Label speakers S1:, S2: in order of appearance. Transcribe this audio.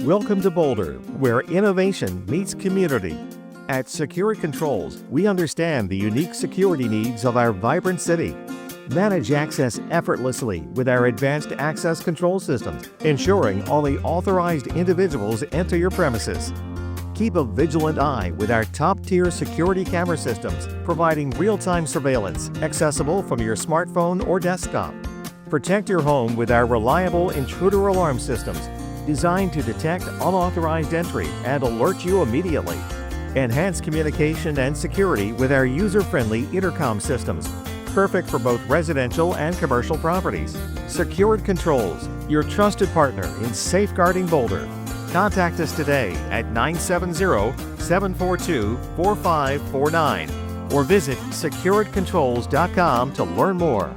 S1: Welcome to Boulder, where innovation meets community. At Secured Controls, we understand the unique security needs of our vibrant city. Manage access effortlessly with our advanced access control systems, ensuring only authorized individuals enter your premises. Keep a vigilant eye with our top-tier security camera systems, providing real-time surveillance accessible from your smartphone or desktop. Protect your home with our reliable intruder alarm systems, designed to detect unauthorized entry and alert you immediately. Enhance communication and security with our user-friendly intercom systems, perfect for both residential and commercial properties. Secured Controls, your trusted partner in safeguarding Boulder. Contact us today at 970-742-4549 or visit securedcontrols.com to learn more.